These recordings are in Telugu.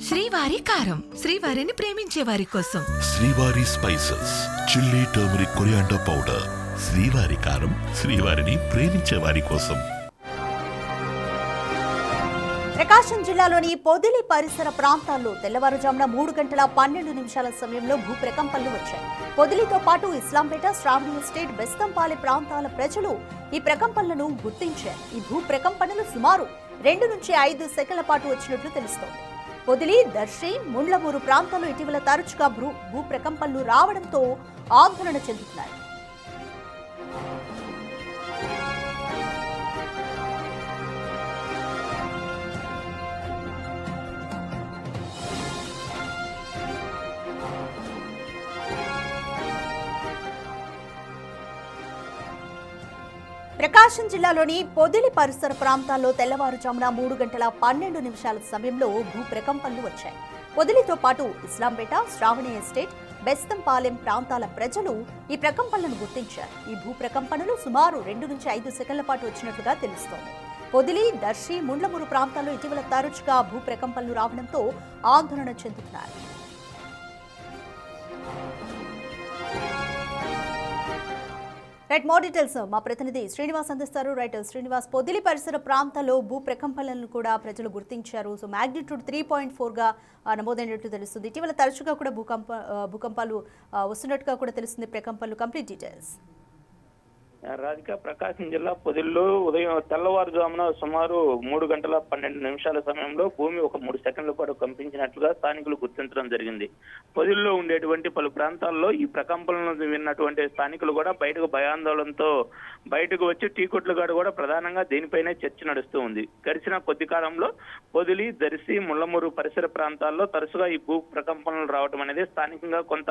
శ్రీవారి కారం, శ్రీవారిని ప్రేమించే వారి కోసం. శ్రీవారి spices, chilli, turmeric, coriander powder. శ్రీవారి కారం, శ్రీవారిని ప్రేమించే వారి కోసం. ప్రకాశం జిల్లాలోని పొదిలి పరిసర ప్రాంతాల్లో తెల్లవారుజామున 3:12 సమయంలో భూప్రకంపనలు వచ్చాయి. పొదిలితో పాటు ఇస్లాంపేట, శ్రావణి ఎస్టేట్, బెస్తంపాలె ప్రాంతాల ప్రజలు ఈ ప్రకంపనలను గుర్తించారు. ఈ భూప్రకంపనలు సుమారు 2 నుంచి 5 సెకన్ల పాటు వచ్చినట్లు తెలుస్తోంది. పొదిలి, దర్శి, ముండ్లమూరు ప్రాంతాల్లో ఇటీవల తరచుగా భూప్రకంపనలు రావడంతో ఆందోళన చెందుతున్నారు. ప్రకాశం జిల్లాలోని పొదిలి పరిసర ప్రాంతాల్లో తెల్లవారుజామున 3:12 సమయంలో భూప్రకంపనలు వచ్చాయి. పొదిలితో పాటు ఇస్లాంపేట, శ్రావణి ఎస్టేట్, బెస్తంపాలెం ప్రాంతాల ప్రజలు ఈ ప్రకంపనలను గుర్తించారు. ఈ భూప్రకంపనలు సుమారు 2 నుంచి 5 సెకన్ల పాటు వచ్చినట్లుగా తెలుస్తోంది. పొదిలి, దర్శి, ముండ్లమూరు ప్రాంతాల్లో ఇటీవల తరచుగా భూప్రకంపనలు రావడంతో ఆందోళన చెందుతున్నారు. రైట్, మోర్ డీటెయిల్స్ మా ప్రతినిధి శ్రీనివాస్ అందిస్తారు. రైట్ శ్రీనివాస్, పొదిలి పరిసర ప్రాంతాల్లో భూ ప్రకంపనలను కూడా ప్రజలు గుర్తించారు. సో మ్యాగ్నిట్యూడ్ 3.4గా నమోదైనట్టు తెలుస్తుంది. ఇటీవల తరచుగా కూడా భూకంపాలు వస్తున్నట్టుగా కూడా తెలుస్తుంది. ప్రకంపనలు కంప్లీట్ డీటెయిల్స్. రాధిక, ప్రకాశం జిల్లా పొదిల్లో ఉదయం తెల్లవారుజామున సుమారు 3:12 సమయంలో భూమి ఒక 3 సెకండ్ల పాటు కంపించినట్లుగా స్థానికులు గుర్తించడం జరిగింది. పొదిల్లో ఉండేటువంటి పలు ప్రాంతాల్లో ఈ ప్రకంపనలను విన్నటువంటి స్థానికులు కూడా బయటకు భయాందోళనతో బయటకు వచ్చి టీ కొట్ల కాడ కూడా ప్రధానంగా దీనిపైనే చర్చ నడుస్తూ ఉంది. గడిచిన కొద్ది కాలంలో పొదిలి, దర్శి, ముళ్లమూరు పరిసర ప్రాంతాల్లో తరచుగా ఈ భూ ప్రకంపనలు రావడం అనేది స్థానికంగా కొంత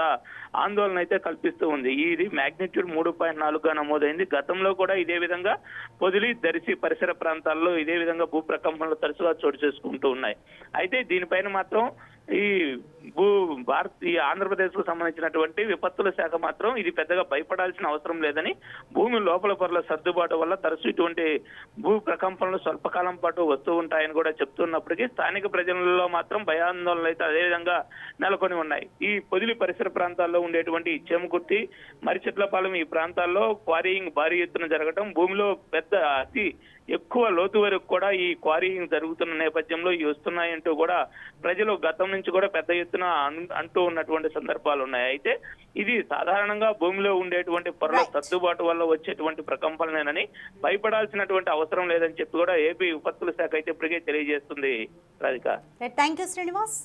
ఆందోళన అయితే కల్పిస్తూ ఉంది. ఇది మ్యాగ్నిట్యూడ్ 3.4గా నమోదైంది. గతంలో కూడా ఇదే విధంగా పొదిలి, దర్శి పరిసర ప్రాంతాల్లో ఇదే విధంగా భూ ప్రకంపనలు తరచుగా చోటు చేసుకుంటూ ఉన్నాయి. అయితే దీనిపైన మాత్రం ఈ ఆంధ్రప్రదేశ్ కు సంబంధించినటువంటి విపత్తుల శాఖ మాత్రం ఇది పెద్దగా భయపడాల్సిన అవసరం లేదని, భూమి లోపల పొరల సర్దుబాటు వల్ల తరచు ఇటువంటి భూ ప్రకంపనలు స్వల్పకాలం పాటు వస్తూ ఉంటాయని కూడా చెప్తున్నప్పటికీ స్థానిక ప్రజలలో మాత్రం భయాందోళనలు అయితే అదేవిధంగా నెలకొని ఉన్నాయి. ఈ పొదిలి పరిసర ప్రాంతాల్లో ఉండేటువంటి చెముకుర్తి, మరిచెట్లపాలెం ఈ ప్రాంతాల్లో క్వారీయింగ్ భారీ ఎత్తున జరగడం, భూమిలో అతి ఎక్కువ లోతు వరకు కూడా ఈ క్వారీయింగ్ జరుగుతున్న నేపథ్యంలో ఇవి వస్తున్నాయంటూ కూడా ప్రజలు గతం నుంచి కూడా పెద్ద ఎత్తున అంటూ ఉన్నటువంటి సందర్భాలు ఉన్నాయి. అయితే ఇది సాధారణంగా భూమిలో ఉండేటువంటి పొరల సర్దుబాటు వల్ల వచ్చేటువంటి ప్రకంపనలేనని, భయపడాల్సినటువంటి అవసరం లేదని చెప్పి కూడా ఏపీ విపత్తుల శాఖ అయితే ఇప్పటికే తెలియజేస్తుంది. Radhika, thank you Srinivas.